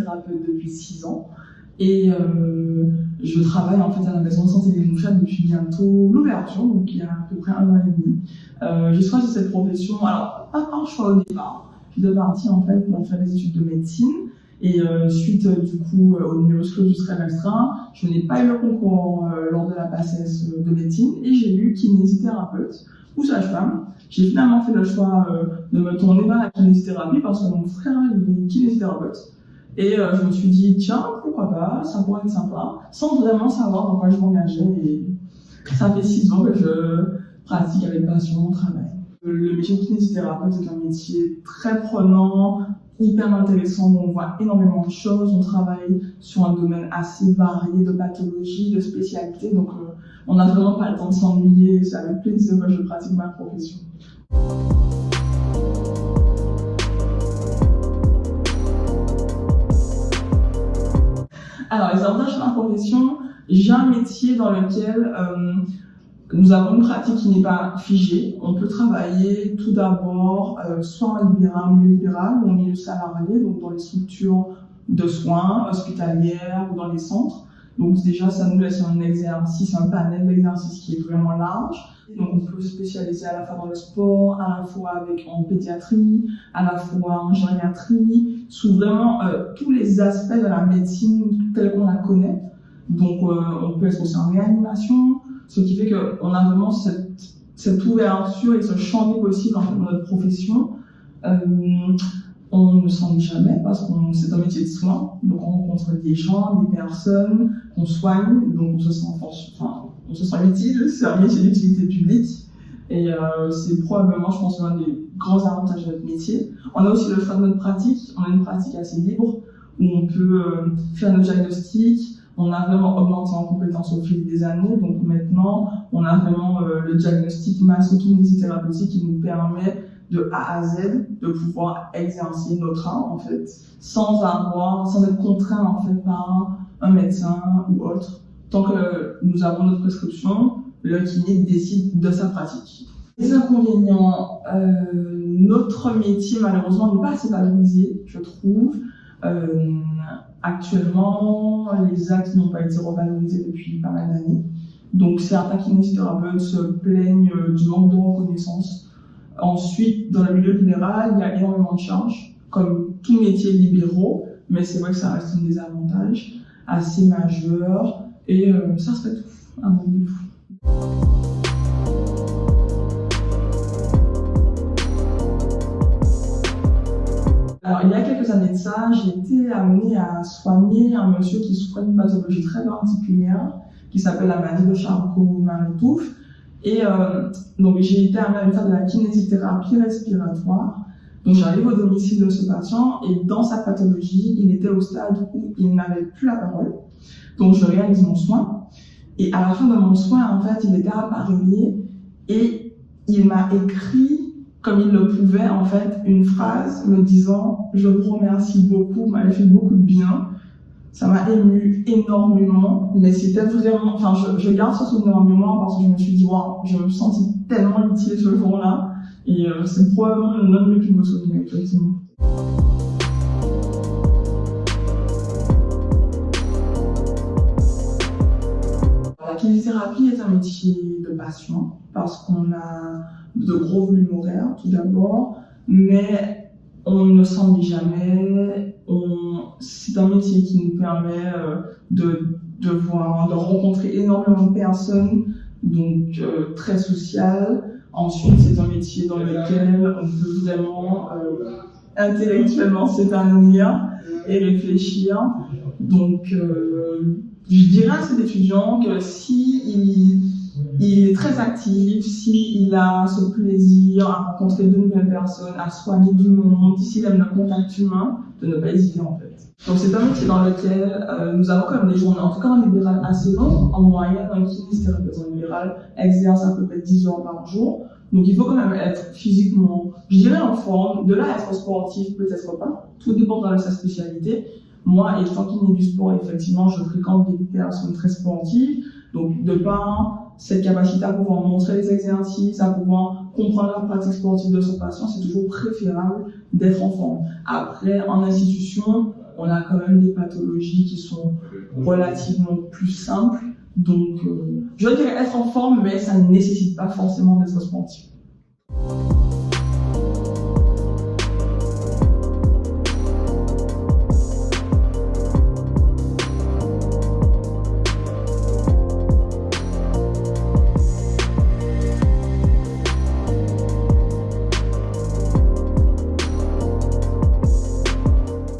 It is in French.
kinésithérapeute depuis 6 ans. Et je travaille en fait à la maison de santé des Mouchades depuis bientôt l'ouverture, donc il y a à peu près 1 an et demi. J'ai choisi cette profession, alors pas par choix au départ. Je suis partie en fait pour faire des études de médecine. Et suite du coup au numerus clausus très restreint, je n'ai pas eu le concours lors de la PACES de médecine et j'ai eu kinésithérapeute ou sage-femme. J'ai finalement fait le choix de me tourner vers la kinésithérapie parce que mon frère est kinésithérapeute. Et je me suis dit, tiens, pourquoi pas, ça pourrait être sympa, sans vraiment savoir dans quoi je m'engageais. Et ça fait 6 ans que je pratique avec passion mon travail. Le métier de kinésithérapeute est un métier très prenant, hyper intéressant, où on voit énormément de choses, on travaille sur un domaine assez varié de pathologies, de spécialités, donc on n'a vraiment pas le temps de s'ennuyer, c'est avec plaisir que je pratique ma profession. Alors, les avantages de ma profession, j'ai un métier dans lequel nous avons une pratique qui n'est pas figée. On peut travailler tout d'abord soit en libéral, milieu libéral ou en milieu salarié, donc dans les structures de soins hospitalières ou dans les centres. Donc déjà, ça nous laisse un exercice, un panel d'exercices qui est vraiment large. Donc on peut se spécialiser à la fois dans le sport, à la fois en pédiatrie, à la fois en gériatrie, sous vraiment tous les aspects de la médecine telle qu'on la connaît. Donc on peut être aussi en réanimation, ce qui fait qu'on a vraiment cette ouverture et ce champ des possibles en fait, dans notre profession. On ne s'ennuie jamais parce que c'est un métier de soin, donc on rencontre des gens, des personnes, on soigne, donc on se sent utile, c'est un métier d'utilité publique et c'est probablement, je pense, l'un des grands avantages de notre métier. On a aussi le choix de notre pratique, on a une pratique assez libre où on peut faire nos diagnostics. On a vraiment augmenté en compétences au fil des années, donc maintenant on a vraiment le diagnostic masso-kinésithérapeutique qui nous permet de A à Z de pouvoir exercer notre art en fait, sans être contraint en fait par un médecin ou autre. Tant que nous avons notre prescription, le kiné décide de sa pratique. Les inconvénients, notre métier malheureusement n'est pas assez valorisé, je trouve. Actuellement, les actes n'ont pas été revalorisés depuis pas mal d'années. Donc certains kinésithérapeutes se plaignent du manque de reconnaissance. Ensuite, dans le milieu libéral, il y a énormément de charges, comme tous métiers libéraux, mais c'est vrai que ça reste un désavantage assez majeur, et ça serait tout, à mon niveau. Alors, il y a quelques années de ça, j'ai été amenée à soigner un monsieur qui souffrait d'une pathologie très particulière, qui s'appelle la maladie de Charcot-Marie-Tooth. Et donc j'ai été amenée à faire de la kinésithérapie respiratoire. Donc j'arrive au domicile de ce patient et dans sa pathologie, il était au stade où il n'avait plus la parole. Donc je réalise mon soin. Et à la fin de mon soin, en fait, il était appareillé et il m'a écrit, comme il le pouvait, en fait, une phrase me disant « Je vous remercie beaucoup, vous m'avez fait beaucoup de bien ». Ça m'a ému énormément, mais c'était vraiment, enfin, je garde ce souvenir en mémoire parce que je me suis dit, waouh, je me sentis tellement utile ce jour-là, et c'est probablement l'un de mes plus beaux souvenirs, effectivement. La kinésithérapie est un métier de passion parce qu'on a de gros volumes horaires, tout d'abord, mais on ne s'ennuie jamais. C'est un métier qui nous permet de rencontrer énormément de personnes, donc très social. Ensuite, c'est un métier dans lequel on peut vraiment intellectuellement s'épanouir et réfléchir. Donc, je dirais à cet étudiant que si il est très actif, s'il a ce plaisir à rencontrer de nouvelles personnes, à soigner du monde, s'il aime le contact humain, de ne pas hésiter en fait. Donc c'est un métier dans lequel nous avons quand même des journées, en tout cas en libéral, assez longues. En moyenne, un kinésithérapeute en libéral exerce à peu près 10 heures par jour. Donc il faut quand même être physiquement, je dirais en forme. De là à être sportif, peut-être pas. Tout dépend de sa spécialité. Moi, étant kiné du sport, effectivement, je fréquente des personnes très sportives. Donc de par cette capacité à pouvoir montrer les exercices, à pouvoir comprendre la pratique sportive de son patient, c'est toujours préférable d'être en forme. Après, en institution, on a quand même des pathologies qui sont relativement plus simples. Donc, je dirais être en forme, mais ça ne nécessite pas forcément d'être sportif.